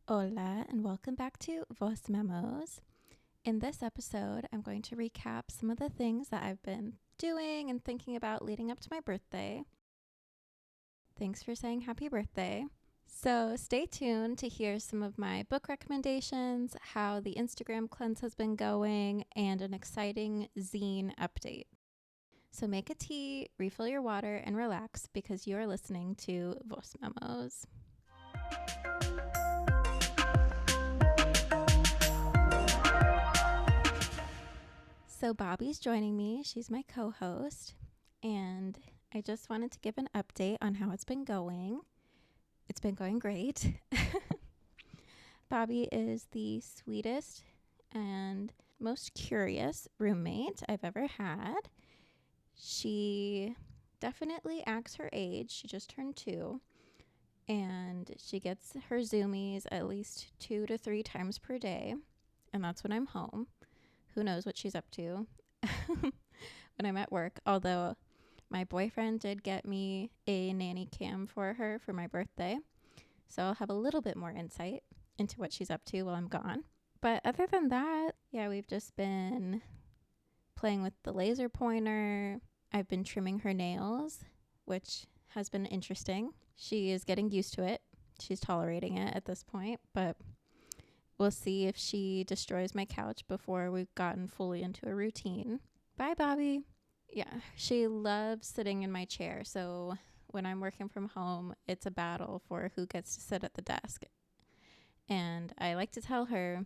Hola, and welcome back to Voice Memos. In this episode, I'm going to recap some of the things that I've been doing and thinking about leading up to my birthday. Thanks for saying happy birthday. So stay tuned to hear some of my book recommendations, how the Instagram cleanse has been going, and an exciting zine update. So make a tea, refill your water, and relax because you are listening to Voice Memos. So Bobby's joining me. She's my co-host, and I just wanted to give an update on how it's been going. It's been going great. Bobby is the sweetest and most curious roommate I've ever had. She definitely acts her age. She just turned 2, and she gets her Zoomies at least 2 to 3 times per day, and that's when I'm home. Who knows what she's up to when I'm at work, although my boyfriend did get me a nanny cam for her for my birthday, so I'll have a little bit more insight into what she's up to while I'm gone. But other than that, yeah, we've just been playing with the laser pointer. I've been trimming her nails, which has been interesting. She is getting used to it. She's tolerating it at this point, but we'll see if she destroys my couch before we've gotten fully into a routine. Bye, Bobby. Yeah, she loves sitting in my chair. So when I'm working from home, it's a battle for who gets to sit at the desk. And I like to tell her,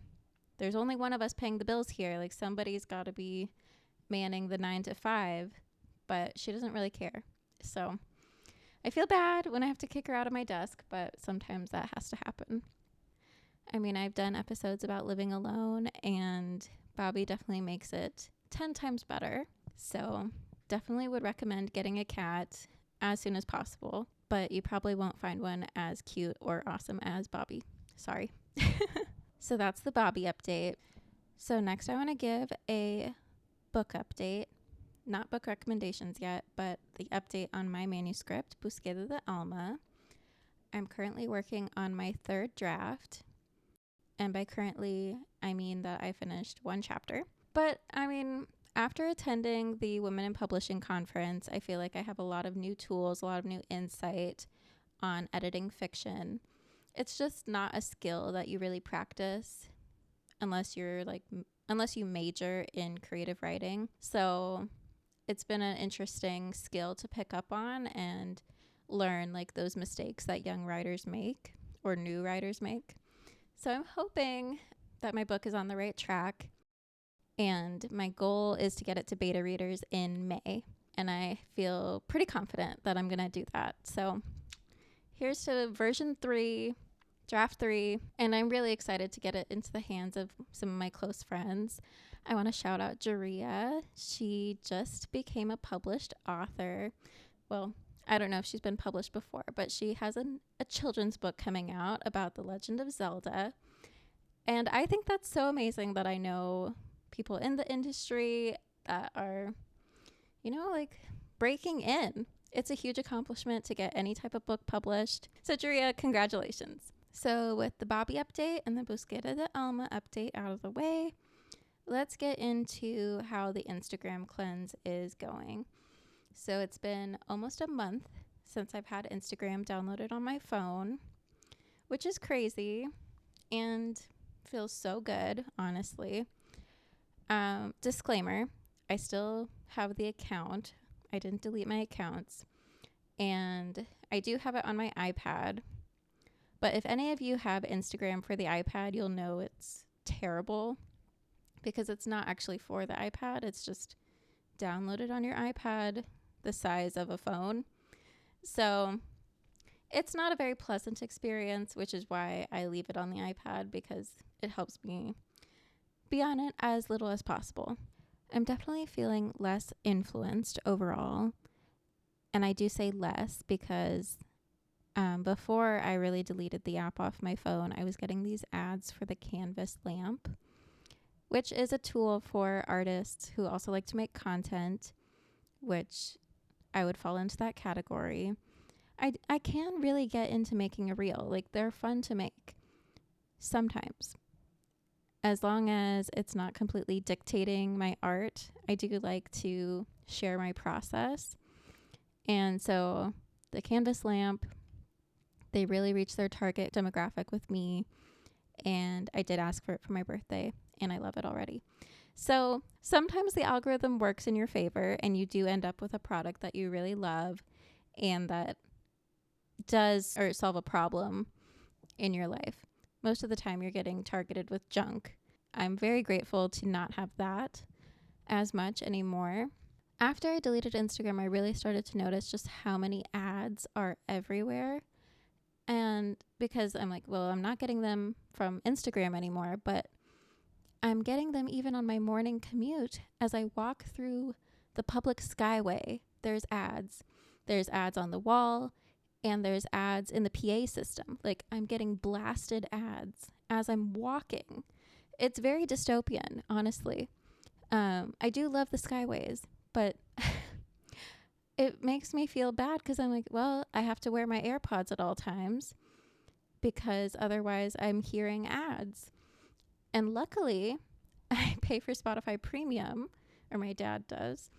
there's only one of us paying the bills here. Like, somebody's got to be manning the 9 to 5, but she doesn't really care. So I feel bad when I have to kick her out of my desk, but sometimes that has to happen. I mean, I've done episodes about living alone, and Bobby definitely makes it 10 times better. So definitely would recommend getting a cat as soon as possible, but you probably won't find one as cute or awesome as Bobby. Sorry. So that's the Bobby update. So next I want to give a book update. Not book recommendations yet, but the update on my manuscript, Búsqueda de Alma. I'm currently working on my 3rd draft. And by currently, I mean that I finished 1 chapter. But, I mean, after attending the Women in Publishing conference, I feel like I have a lot of new tools, a lot of new insight on editing fiction. It's just not a skill that you really practice unless you major in creative writing. So it's been an interesting skill to pick up on and learn like those mistakes that young writers make or new writers make. So I'm hoping that my book is on the right track, and my goal is to get it to beta readers in May, and I feel pretty confident that I'm going to do that. So here's to version 3, draft 3, and I'm really excited to get it into the hands of some of my close friends. I want to shout out Jaria. She just became a published author. Well, I don't know if she's been published before, but she has a children's book coming out about the Legend of Zelda. And I think that's so amazing that I know people in the industry that are, like breaking in. It's a huge accomplishment to get any type of book published. So, Juria, congratulations. So, with the Bobby update and the Búsqueda de Alma update out of the way, let's get into how the Instagram cleanse is going. So it's been almost a month since I've had Instagram downloaded on my phone, which is crazy and feels so good, honestly. Disclaimer, I still have the account. I didn't delete my accounts. And I do have it on my iPad. But if any of you have Instagram for the iPad, you'll know it's terrible because it's not actually for the iPad. It's just downloaded on your iPad the size of a phone. So it's not a very pleasant experience, which is why I leave it on the iPad, because it helps me be on it as little as possible. I'm definitely feeling less influenced overall. And I do say less because before I really deleted the app off my phone, I was getting these ads for the canvas lamp, which is a tool for artists who also like to make content, which I would fall into that category. I can really get into making a reel. Like, they're fun to make. Sometimes, as long as it's not completely dictating my art, I do like to share my process. And so the canvas lamp, they really reached their target demographic with me. And I did ask for it for my birthday, and I love it already. So sometimes the algorithm works in your favor, and you do end up with a product that you really love and that does or solve a problem in your life. Most of the time, you're getting targeted with junk. I'm very grateful to not have that as much anymore. After I deleted Instagram, I really started to notice just how many ads are everywhere. And because I'm like, well, I'm not getting them from Instagram anymore, but I'm getting them even on my morning commute. As I walk through the public skyway, there's ads. There's ads on the wall, and there's ads in the PA system. Like, I'm getting blasted ads as I'm walking. It's very dystopian, honestly. I do love the skyways, but it makes me feel bad because I'm like, well, I have to wear my AirPods at all times because otherwise I'm hearing ads. And luckily, I pay for Spotify Premium, or my dad does.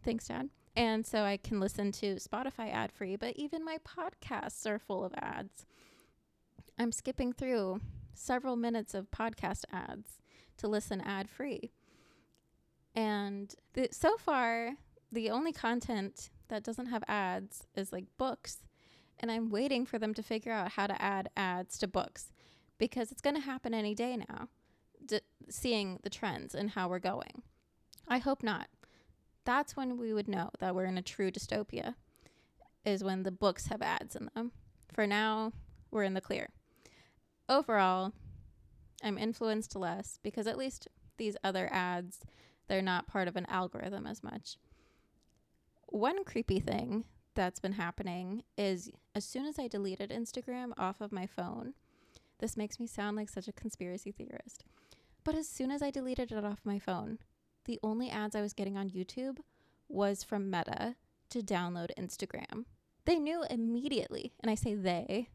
Thanks, Dad. And so I can listen to Spotify ad-free, but even my podcasts are full of ads. I'm skipping through several minutes of podcast ads to listen ad-free. And so far, the only content that doesn't have ads is like books. And I'm waiting for them to figure out how to add ads to books because it's going to happen any day now, seeing the trends and how we're going. I hope not. That's when we would know that we're in a true dystopia, is when the books have ads in them. For now, we're in the clear. Overall, I'm influenced less because at least these other ads, they're not part of an algorithm as much. One creepy thing that's been happening is as soon as I deleted Instagram off of my phone, this makes me sound like such a conspiracy theorist, but as soon as I deleted it off my phone, the only ads I was getting on YouTube was from Meta to download Instagram. They knew immediately, and I say they,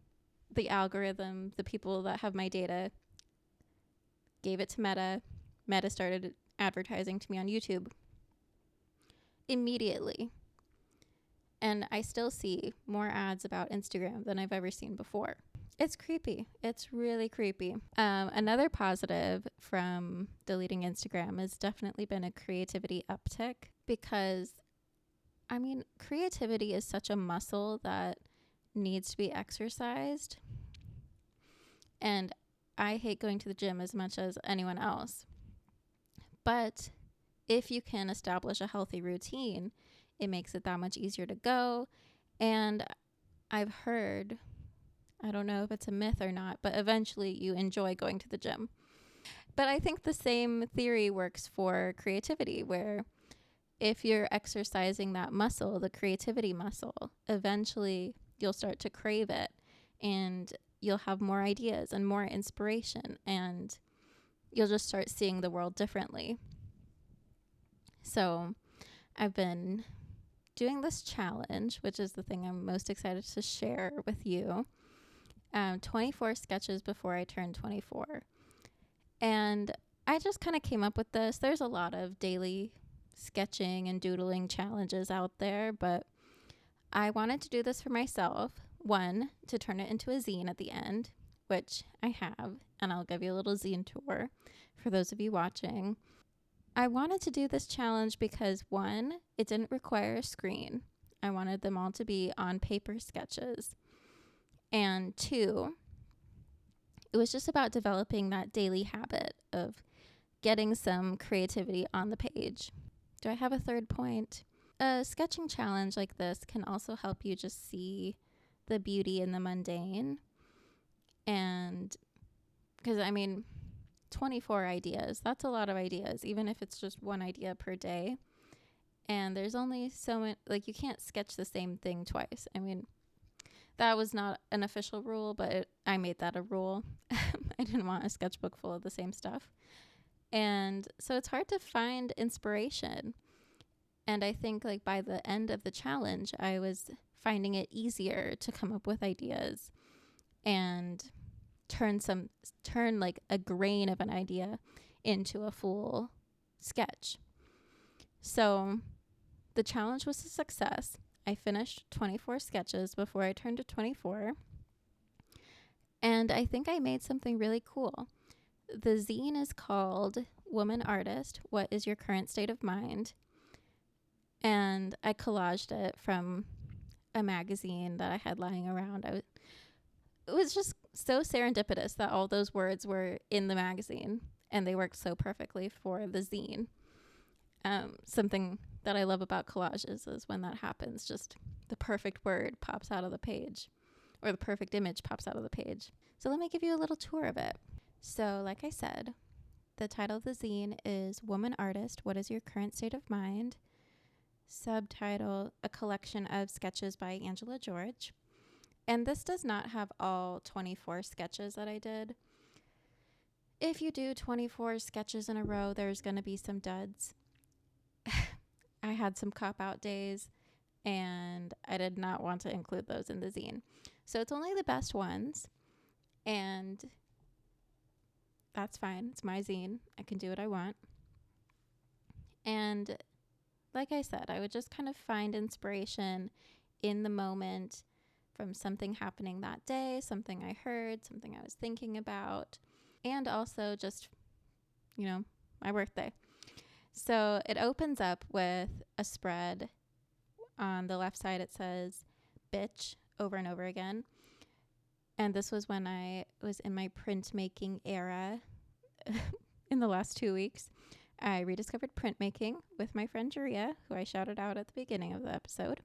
the algorithm, the people that have my data, gave it to Meta. Meta started advertising to me on YouTube immediately. And I still see more ads about Instagram than I've ever seen before. It's creepy. It's really creepy. Another positive from deleting Instagram has definitely been a creativity uptick because, I mean, creativity is such a muscle that needs to be exercised. And I hate going to the gym as much as anyone else. But if you can establish a healthy routine, it makes it that much easier to go. And I've heard, I don't know if it's a myth or not, but eventually you enjoy going to the gym. But I think the same theory works for creativity, where if you're exercising that muscle, the creativity muscle, eventually you'll start to crave it and you'll have more ideas and more inspiration and you'll just start seeing the world differently. So I've been doing this challenge, which is the thing I'm most excited to share with you. 24 sketches before I turned 24. And I just kind of came up with this. There's a lot of daily sketching and doodling challenges out there, but I wanted to do this for myself. One, to turn it into a zine at the end, which I have, and I'll give you a little zine tour for those of you watching. I wanted to do this challenge because, one, it didn't require a screen. I wanted them all to be on paper sketches. And two, it was just about developing that daily habit of getting some creativity on the page. Do I have a third point? A sketching challenge like this can also help you just see the beauty in the mundane. And because, I mean, 24 ideas, that's a lot of ideas, even if it's just one idea per day. And there's only so many, like, you can't sketch the same thing twice. I mean, that was not an official rule, but I made that a rule. I didn't want a sketchbook full of the same stuff. And so it's hard to find inspiration. And I think, like, by the end of the challenge, I was finding it easier to come up with ideas. And turn like a grain of an idea into a full sketch. So the challenge was a success. I finished 24 sketches before I turned to 24. And I think I made something really cool. The zine is called Woman Artist, What is Your Current State of Mind? And I collaged it from a magazine that I had lying around. It was just so serendipitous that all those words were in the magazine and they worked so perfectly for the zine. Something that I love about collages is when that happens, just the perfect word pops out of the page or the perfect image pops out of the page. So let me give you a little tour of it. So like I said, the title of the zine is Woman Artist, What is Your Current State of Mind? Subtitle, A Collection of Sketches by Angela George. And this does not have all 24 sketches that I did. If you do 24 sketches in a row, there's going to be some duds. I had some cop-out days, and I did not want to include those in the zine. So it's only the best ones, and that's fine. It's my zine. I can do what I want. And like I said, I would just kind of find inspiration in the moment from something happening that day, something I heard, something I was thinking about, and also just, my birthday. So it opens up with a spread. On the left side, it says bitch over and over again. And this was when I was in my printmaking era in the last 2 weeks. I rediscovered printmaking with my friend Juria, who I shouted out at the beginning of the episode.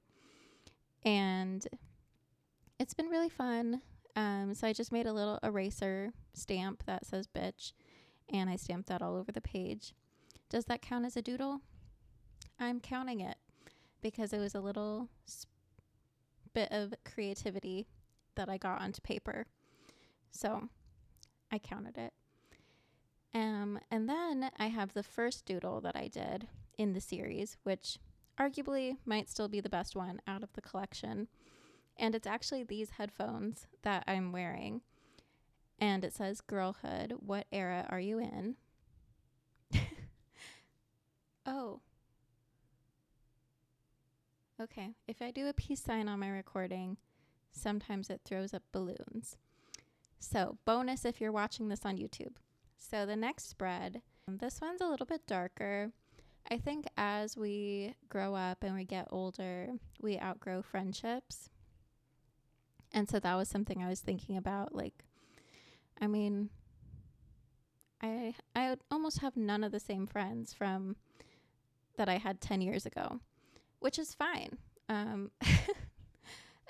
And it's been really fun. So I just made a little eraser stamp that says bitch, and I stamped that all over the page. Does that count as a doodle? I'm counting it because it was a little bit of creativity that I got onto paper. So I counted it. And then I have the first doodle that I did in the series, which arguably might still be the best one out of the collection. And it's actually these headphones that I'm wearing. And it says, Girlhood, what era are you in? Oh. Okay. If I do a peace sign on my recording, sometimes it throws up balloons. So bonus if you're watching this on YouTube. So the next spread, this one's a little bit darker. I think as we grow up and we get older, we outgrow friendships. And so that was something I was thinking about. I would almost have none of the same friends from that I had 10 years ago, which is fine.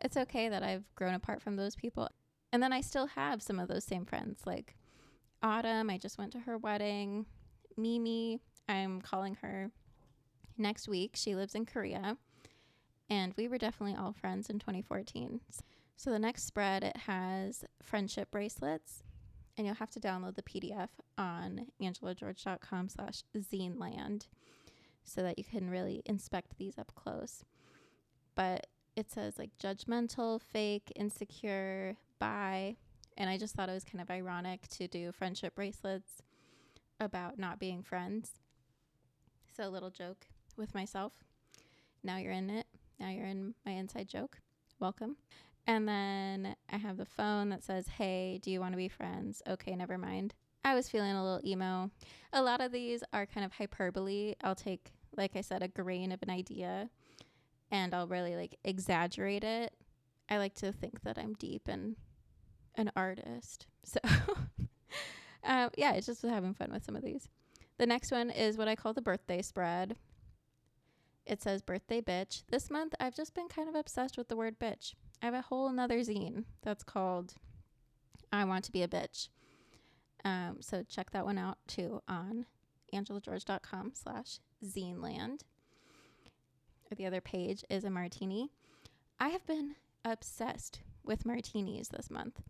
It's okay that I've grown apart from those people. And then I still have some of those same friends, like Autumn. I just went to her wedding. Mimi, I'm calling her next week. She lives in Korea. And we were definitely all friends in 2014. So the next spread, it has friendship bracelets. And you'll have to download the PDF on angelageorge.com/zineland so that you can really inspect these up close. But it says like judgmental, fake, insecure, bi. And I just thought it was kind of ironic to do friendship bracelets about not being friends. So a little joke with myself. Now you're in it. Now you're in my inside joke. Welcome. And then I have the phone that says, hey, do you want to be friends? Okay, never mind. I was feeling a little emo. A lot of these are kind of hyperbole. I'll take, like I said, a grain of an idea and I'll really exaggerate it. I like to think that I'm deep and an artist. So yeah, it's just having fun with some of these. The next one is what I call the birthday spread. It says birthday bitch. This month, I've just been kind of obsessed with the word bitch. I have a whole another zine that's called I Want to Be a Bitch. So check that one out too on angelageorge.com/zineland. The other page is a martini. I have been obsessed with martinis this month.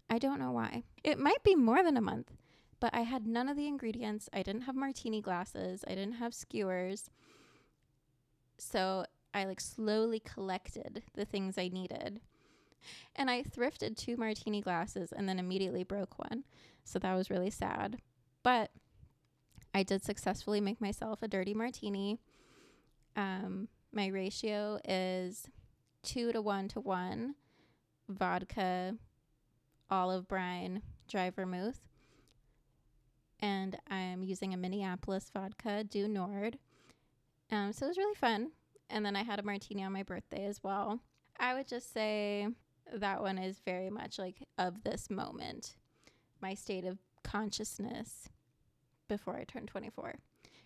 I don't know why. It might be more than a month, but I had none of the ingredients. I didn't have martini glasses. I didn't have skewers. So I slowly collected the things I needed And I thrifted 2 martini glasses and then immediately broke one. So that was really sad. But I did successfully make myself a dirty martini. My ratio is 2 to 1 to 1 vodka, olive brine, dry vermouth. And I'm using a Minneapolis vodka, Due Nord. So it was really fun. And then I had a martini on my birthday as well. I would just say that one is very much like of this moment, my state of consciousness before I turned 24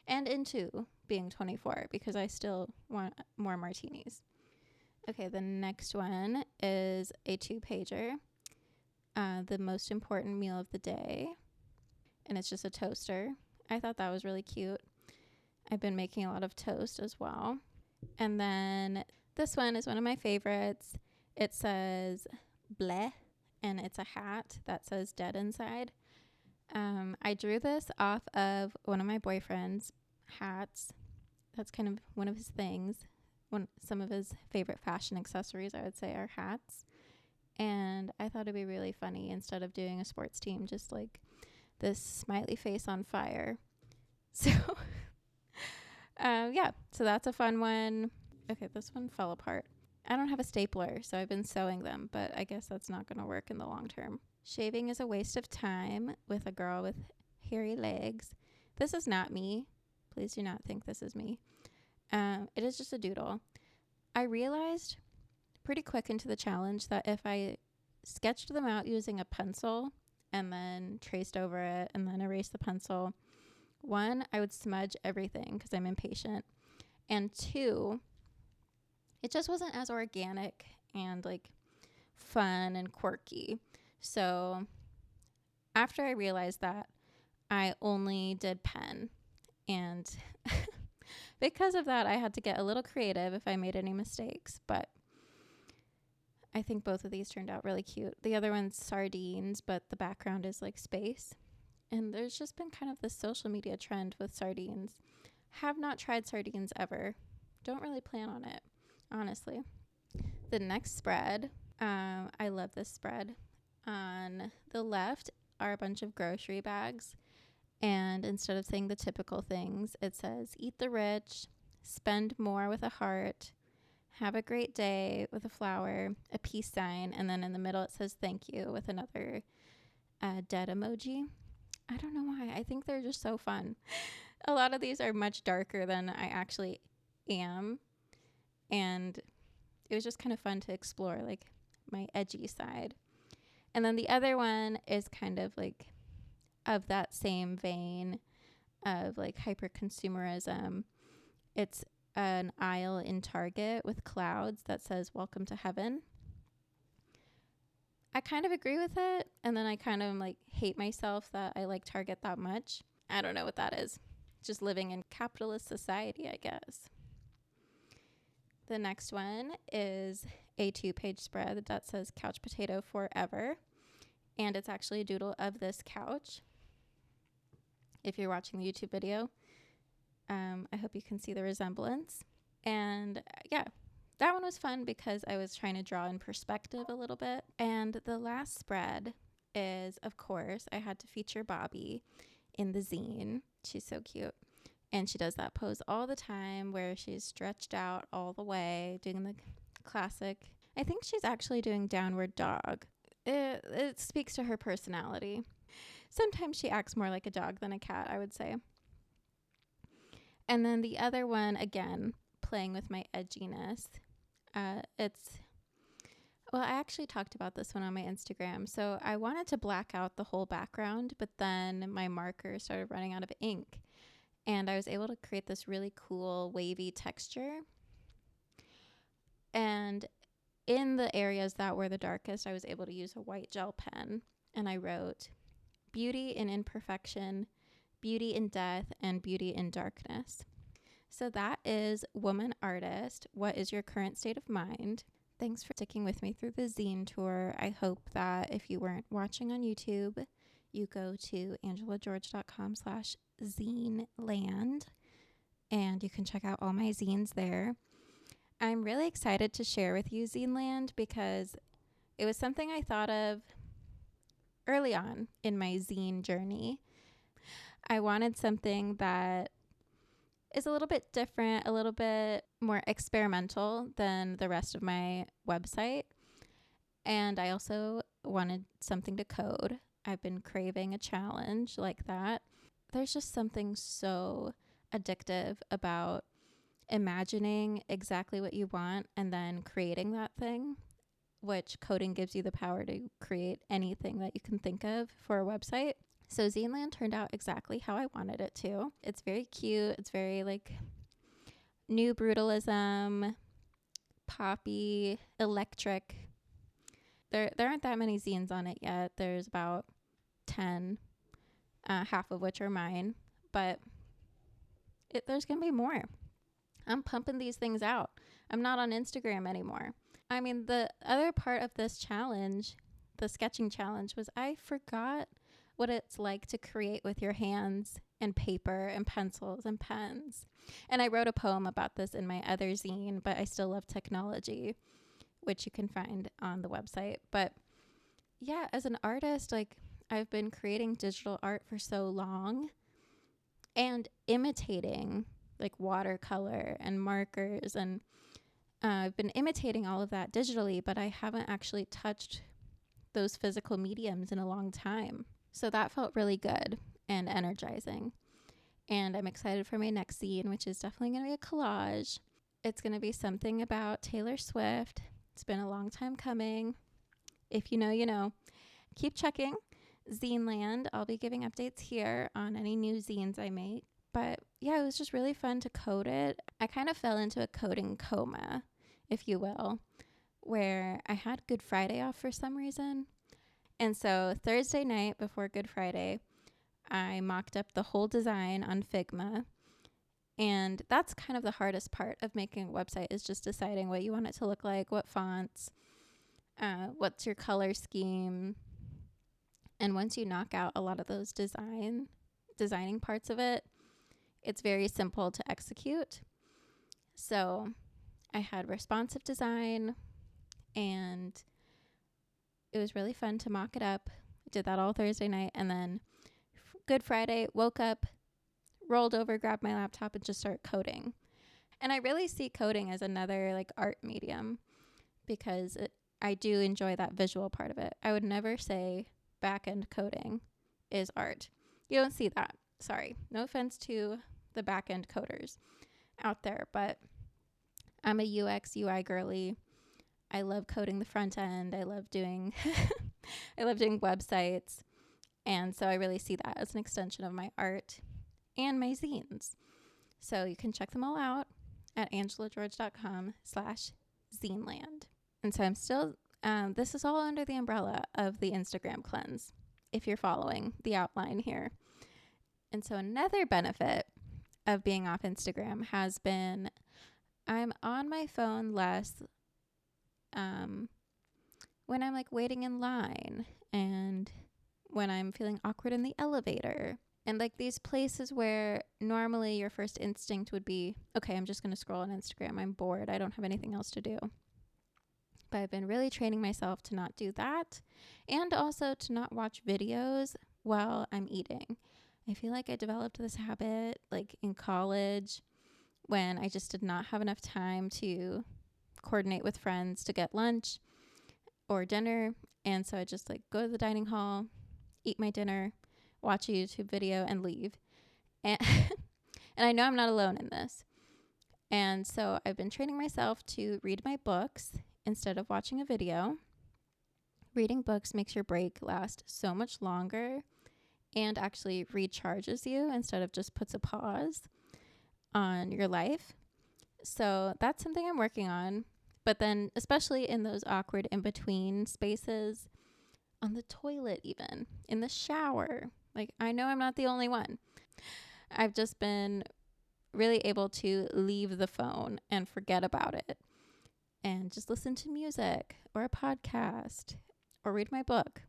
and into being 24 because I still want more martinis. Okay, the next one is a 2-pager, the most important meal of the day, and it's just a toaster. I thought that was really cute. I've been making a lot of toast as well. And then this one is one of my favorites. It says bleh, and it's a hat that says dead inside. I drew this off of one of my boyfriend's hats. That's kind of one of his things. Some of his favorite fashion accessories, I would say, are hats. And I thought it'd be really funny instead of doing a sports team, just like this smiley face on fire. So, yeah, so that's a fun one. Okay, this one fell apart. I don't have a stapler, so I've been sewing them, but I guess that's not going to work in the long term. Shaving is a waste of time with a girl with hairy legs. This is not me. Please do not think this is me. It is just a doodle. I realized pretty quick into the challenge that if I sketched them out using a pencil and then traced over it and then erased the pencil, 1, I would smudge everything because I'm impatient. And 2, it just wasn't as organic and like fun and quirky. So after I realized that, I only did pen. And because of that, I had to get a little creative if I made any mistakes. But I think both of these turned out really cute. The other one's sardines, but the background is like space. And there's just been kind of this social media trend with sardines. Have not tried sardines ever. Don't really plan on it, honestly. The next spread, I love this spread. On the left are a bunch of grocery bags. And instead of saying the typical things, it says, eat the rich, spend more with a heart, have a great day with a flower, a peace sign, and then in the middle it says thank you with another dead emoji. I don't know why. I think they're just so fun. A lot of these are much darker than I actually am. And it was just kind of fun to explore like my edgy side. And then the other one is kind of like of that same vein of like hyper consumerism. It's an aisle in Target with clouds that says welcome to heaven. I kind of agree with it, and then I kind of like hate myself that I like Target that much. I don't know what that is. Just living in capitalist society, I guess. The next one is a 2-page spread that says couch potato forever, and it's actually a doodle of this couch. If you're watching the YouTube video, I hope you can see the resemblance. And yeah, that one was fun because I was trying to draw in perspective a little bit. And the last spread is, of course, I had to feature Bobby in the zine. She's so cute. And she does that pose all the time where she's stretched out all the way, doing the classic. I think she's actually doing downward dog. It speaks to her personality. Sometimes she acts more like a dog than a cat, I would say. And then the other one, again, playing with my edginess. I actually talked about this one on my Instagram. So I wanted to black out the whole background, but then my marker started running out of ink. And I was able to create this really cool wavy texture. And in the areas that were the darkest, I was able to use a white gel pen. And I wrote, beauty in imperfection, beauty in death, and beauty in darkness. So that is Woman Artist. What is your current state of mind? Thanks for sticking with me through the zine tour. I hope that if you weren't watching on YouTube, you go to angelageorge.com/zineland and you can check out all my zines there. I'm really excited to share with you Zineland because it was something I thought of early on in my zine journey. I wanted something that is a little bit different, a little bit more experimental than the rest of my website. And I also wanted something to code. I've been craving a challenge like that. There's just something so addictive about imagining exactly what you want and then creating that thing, which coding gives you the power to create anything that you can think of for a website. So Zineland turned out exactly how I wanted it to. It's very cute. It's very like new brutalism, poppy, electric. There aren't that many zines on it yet. There's about 10, half of which are mine. But there's going to be more. I'm pumping these things out. I'm not on Instagram anymore. I mean, the other part of this challenge, the sketching challenge, was I forgot what it's like to create with your hands and paper and pencils and pens. And I wrote a poem about this in my other zine, but I still love technology, which you can find on the website. But yeah, as an artist, like I've been creating digital art for so long and imitating like watercolor and markers, and I've been imitating all of that digitally, but I haven't actually touched those physical mediums in a long time. So that felt really good and energizing. And I'm excited for my next zine, which is definitely going to be a collage. It's going to be something about Taylor Swift. It's been a long time coming. If you know, you know. Keep checking Zineland. I'll be giving updates here on any new zines I make. But yeah, it was just really fun to code it. I kind of fell into a coding coma, if you will, where I had Good Friday off for some reason. And so Thursday night before Good Friday, I mocked up the whole design on Figma. And that's kind of the hardest part of making a website, is just deciding what you want it to look like, what fonts, what's your color scheme. And once you knock out a lot of those designing parts of it, it's very simple to execute. So I had responsive design, and it was really fun to mock it up. I did that all Thursday night, and then Good Friday, woke up, rolled over, grabbed my laptop, and just started coding. And I really see coding as another like art medium, because I do enjoy that visual part of it. I would never say back-end coding is art. You don't see that. Sorry. No offense to the back-end coders out there, but I'm a UX UI girly. I love coding the front end. I love doing websites. And so I really see that as an extension of my art and my zines. So you can check them all out at angelageorge.com/zineland. And so I'm still, this is all under the umbrella of the Instagram cleanse, if you're following the outline here. And so another benefit of being off Instagram has been I'm on my phone less when I'm like waiting in line, and when I'm feeling awkward in the elevator, and like these places where normally your first instinct would be, okay, I'm just going to scroll on Instagram. I'm bored. I don't have anything else to do. But I've been really training myself to not do that, and also to not watch videos while I'm eating. I feel like I developed this habit like in college, when I just did not have enough time to coordinate with friends to get lunch or dinner. And so I just like go to the dining hall, eat my dinner, watch a YouTube video, and leave. And and I know I'm not alone in this. And so I've been training myself to read my books instead of watching a video. Reading books makes your break last so much longer and actually recharges you instead of just puts a pause on your life. So that's something I'm working on. But then, especially in those awkward in-between spaces, on the toilet even, in the shower, like I know I'm not the only one. I've just been really able to leave the phone and forget about it and just listen to music or a podcast or read my book.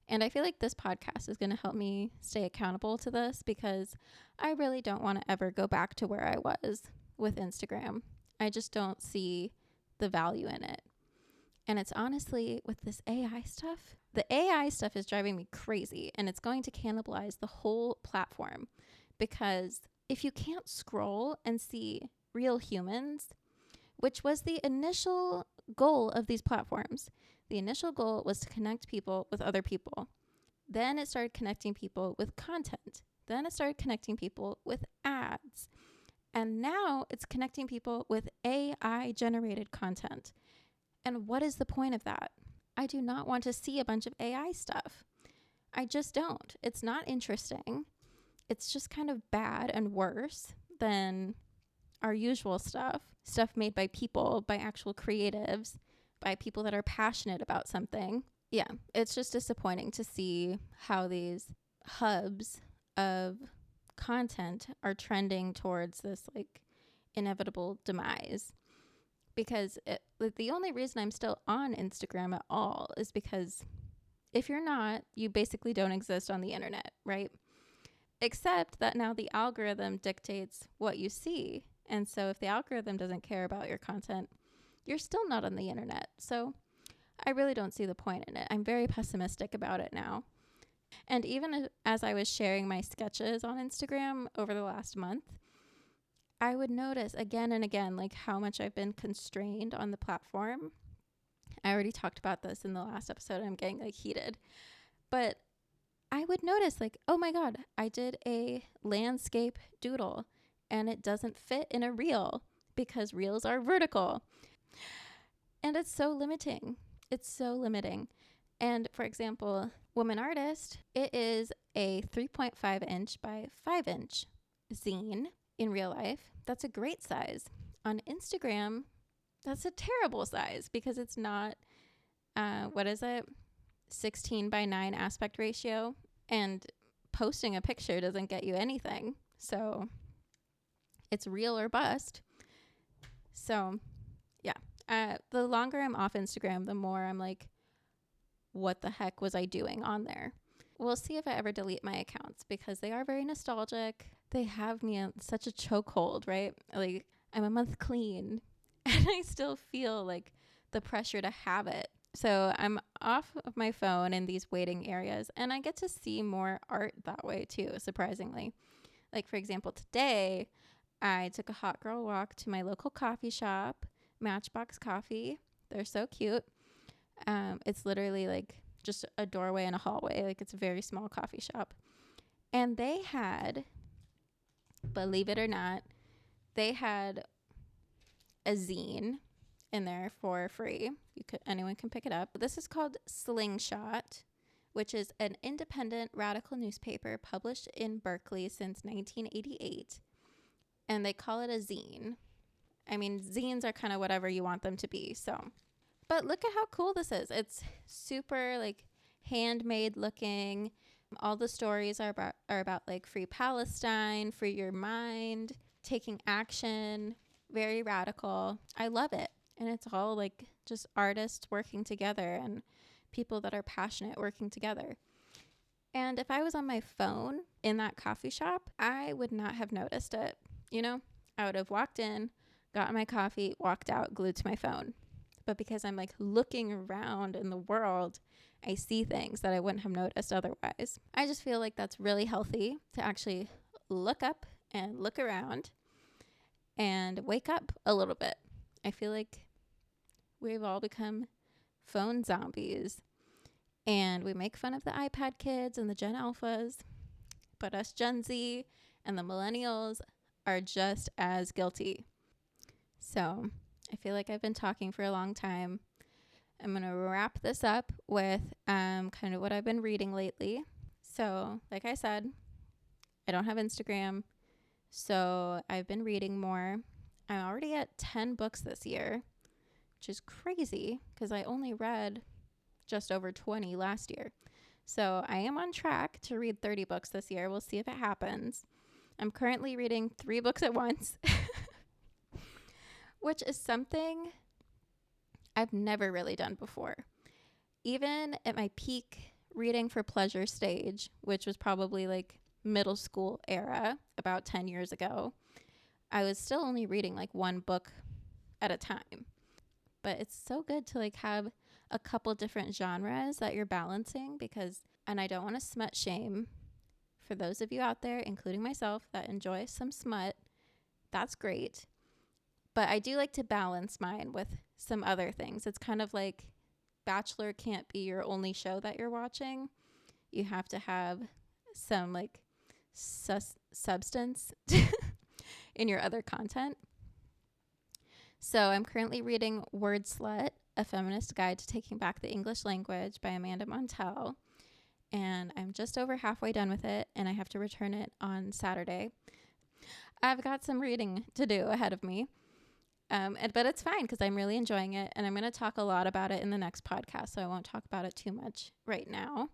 And I feel like this podcast is going to help me stay accountable to this, because I really don't want to ever go back to where I was with Instagram. I just don't see the value in it. And it's honestly with this AI stuff, the AI stuff is driving me crazy, and it's going to cannibalize the whole platform, because if you can't scroll and see real humans, which was the initial goal of these platforms, the initial goal was to connect people with other people. Then it started connecting people with content. Then it started connecting people with ads. And now it's connecting people with AI generated content. And what is the point of that? I do not want to see a bunch of AI stuff. I just don't. It's not interesting. It's just kind of bad and worse than our usual stuff made by people, by actual creatives, by people that are passionate about something. Yeah, it's just disappointing to see how these hubs of content are trending towards this like inevitable demise. Because the only reason I'm still on Instagram at all is because if you're not, you basically don't exist on the internet, right? Except that now the algorithm dictates what you see. And so if the algorithm doesn't care about your content, you're still not on the internet. So I really don't see the point in it. I'm very pessimistic about it now. And even as I was sharing my sketches on Instagram over the last month, I would notice again and again, like how much I've been constrained on the platform. I already talked about this in the last episode. I'm getting like heated. But I would notice like, oh my God, I did a landscape doodle and it doesn't fit in a reel because reels are vertical. And it's so limiting. It's so limiting. And for example, Woman Artist, it is a 3.5 inch by 5 inch zine in real life. That's a great size. On Instagram, that's a terrible size because it's not, 16 by 9 aspect ratio. And posting a picture doesn't get you anything. So it's real or bust. So yeah, the longer I'm off Instagram, the more I'm like, what the heck was I doing on there? We'll see if I ever delete my accounts because they are very nostalgic. They have me in such a chokehold, right? Like I'm a month clean and I still feel like the pressure to have it. So I'm off of my phone in these waiting areas and I get to see more art that way too, surprisingly. Like for example, today I took a hot girl walk to my local coffee shop, Matchbox Coffee. They're so cute. It's literally like just a doorway and a hallway. Like it's a very small coffee shop. And they had, believe it or not, they had a zine in there for free. Anyone can pick it up. This is called Slingshot, which is an independent radical newspaper published in Berkeley since 1988. And they call it a zine. I mean, zines are kind of whatever you want them to be. So, but look at how cool this is. It's super like handmade looking. All the stories are about like free Palestine, free your mind, taking action, very radical. I love it. And it's all like just artists working together and people that are passionate working together. And if I was on my phone in that coffee shop, I would not have noticed it. You know, I would have walked in, got my coffee, walked out, glued to my phone. But because I'm like looking around in the world, I see things that I wouldn't have noticed otherwise. I just feel like that's really healthy to actually look up and look around and wake up a little bit. I feel like we've all become phone zombies and we make fun of the iPad kids and the Gen Alphas, but us Gen Z and the millennials are just as guilty. So I feel like I've been talking for a long time. I'm going to wrap this up with kind of what I've been reading lately. So like I said, I don't have Instagram, so I've been reading more. I'm already at 10 books this year, which is crazy because I only read just over 20 last year. So I am on track to read 30 books this year. We'll see if it happens. I'm currently reading 3 books at once, which is something I've never really done before. Even at my peak reading for pleasure stage, which was probably like middle school era, about 10 years ago, I was still only reading like 1 book at a time. But it's so good to like have a couple different genres that you're balancing and I don't want to smut shame. For those of you out there, including myself, that enjoy some smut, that's great. But I do like to balance mine with some other things. It's kind of like Bachelor can't be your only show that you're watching. You have to have some like substance in your other content. So I'm currently reading Word Slut, A Feminist Guide to Taking Back the English Language by Amanda Montell. And I'm just over halfway done with it, and I have to return it on Saturday. I've got some reading to do ahead of me, but it's fine because I'm really enjoying it, and I'm going to talk a lot about it in the next podcast, so I won't talk about it too much right now.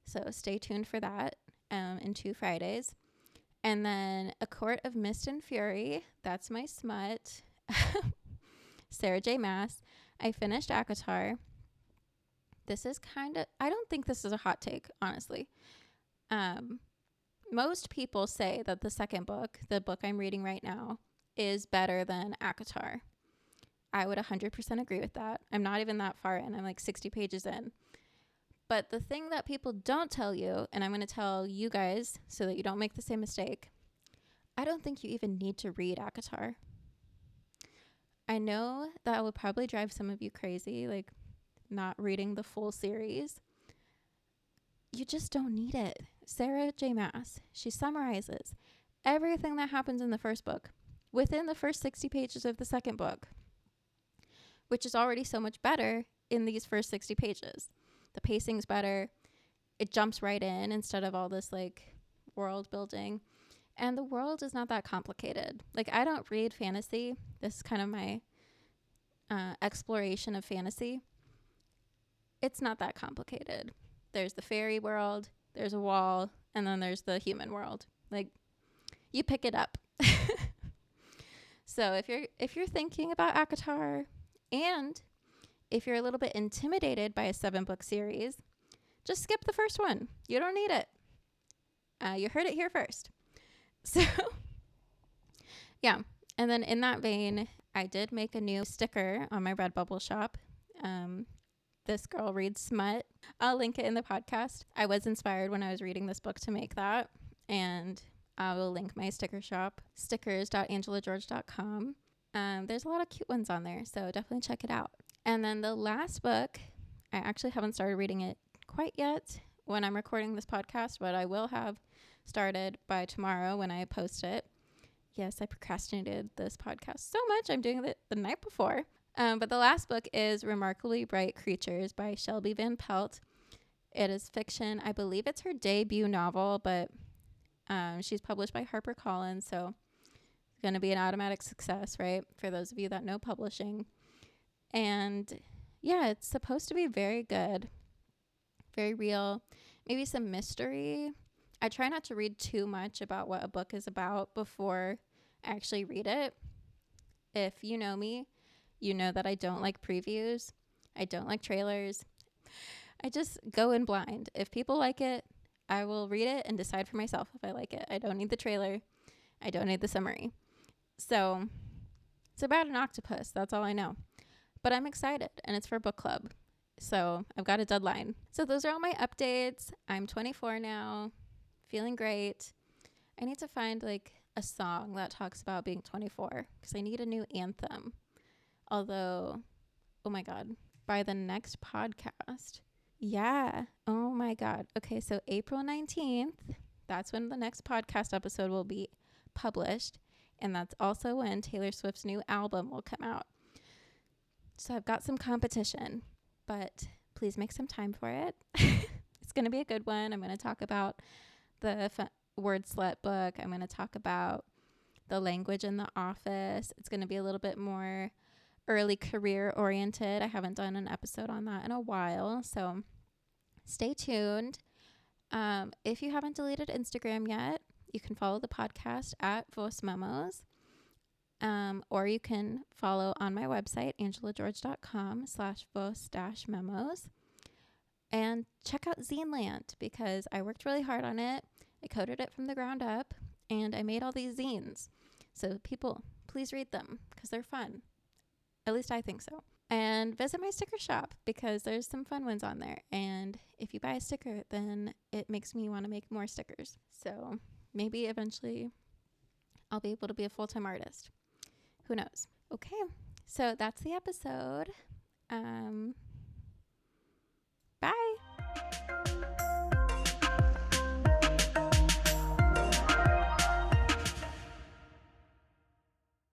So stay tuned for that in 2 Fridays. And then A Court of Mist and Fury, that's my smut. Sarah J. Maas. I finished ACOTAR. This is I don't think this is a hot take, honestly. Most people say that the second book, the book I'm reading right now, is better than ACOTAR. I would 100% agree with that. I'm not even that far in. I'm like 60 pages in. But the thing that people don't tell you, and I'm going to tell you guys so that you don't make the same mistake, I don't think you even need to read ACOTAR. I know that would probably drive some of you crazy, like not reading the full series. You just don't need it. Sarah J. Maas, she summarizes everything that happens in the first book within the first 60 pages of the second book, which is already so much better in these first 60 pages. The pacing's better. It jumps right in instead of all this like world building. And the world is not that complicated. Like, I don't read fantasy. This is kind of my exploration of fantasy. It's not that complicated. There's the fairy world, there's a wall, and then there's the human world. Like, you pick it up. So if you're thinking about ACOTAR, and if you're a little bit intimidated by a 7-book series, just skip the first one. You don't need it. You heard it here first. So, yeah. And then in that vein, I did make a new sticker on my Redbubble shop. This Girl Reads Smut. I'll link it in the podcast. I was inspired when I was reading this book to make that. And I will link my sticker shop, stickers.angelageorge.com. There's a lot of cute ones on there, so definitely check it out. And then the last book, I actually haven't started reading it quite yet when I'm recording this podcast, but I will have started by tomorrow when I post it. Yes, I procrastinated this podcast so much. I'm doing it the night before. But the last book is Remarkably Bright Creatures by Shelby Van Pelt. It is fiction. I believe it's her debut novel, but she's published by HarperCollins, so it's going to be an automatic success, right? For those of you that know publishing. And yeah, it's supposed to be very good, very real, maybe some mystery. I try not to read too much about what a book is about before I actually read it. If you know me, you know that I don't like previews. I don't like trailers. I just go in blind. If people like it, I will read it and decide for myself if I like it. I don't need the trailer. I don't need the summary. So it's about an octopus. That's all I know. But I'm excited, and it's for book club. So I've got a deadline. So those are all my updates. I'm 24 now, feeling great. I need to find like a song that talks about being 24 because I need a new anthem. Although, oh my God, by the next podcast. Yeah. Oh my God. Okay. So April 19th, that's when the next podcast episode will be published. And that's also when Taylor Swift's new album will come out. So I've got some competition, but please make some time for it. It's going to be a good one. I'm going to talk about the Word Slut book. I'm going to talk about the language in the office. It's going to be a little bit more early career oriented. I haven't done an episode on that in a while, so stay tuned. If you haven't deleted Instagram yet, you can follow the podcast at Voice Memos, or you can follow on my website, angelageorge.com/voice-memos, and check out Zineland because I worked really hard on it. I coded it from the ground up, and I made all these zines. So people, please read them because they're fun. At least I think so. And visit my sticker shop because there's some fun ones on there. And if you buy a sticker, then it makes me want to make more stickers. So maybe eventually I'll be able to be a full-time artist. Who knows? Okay, so that's the episode.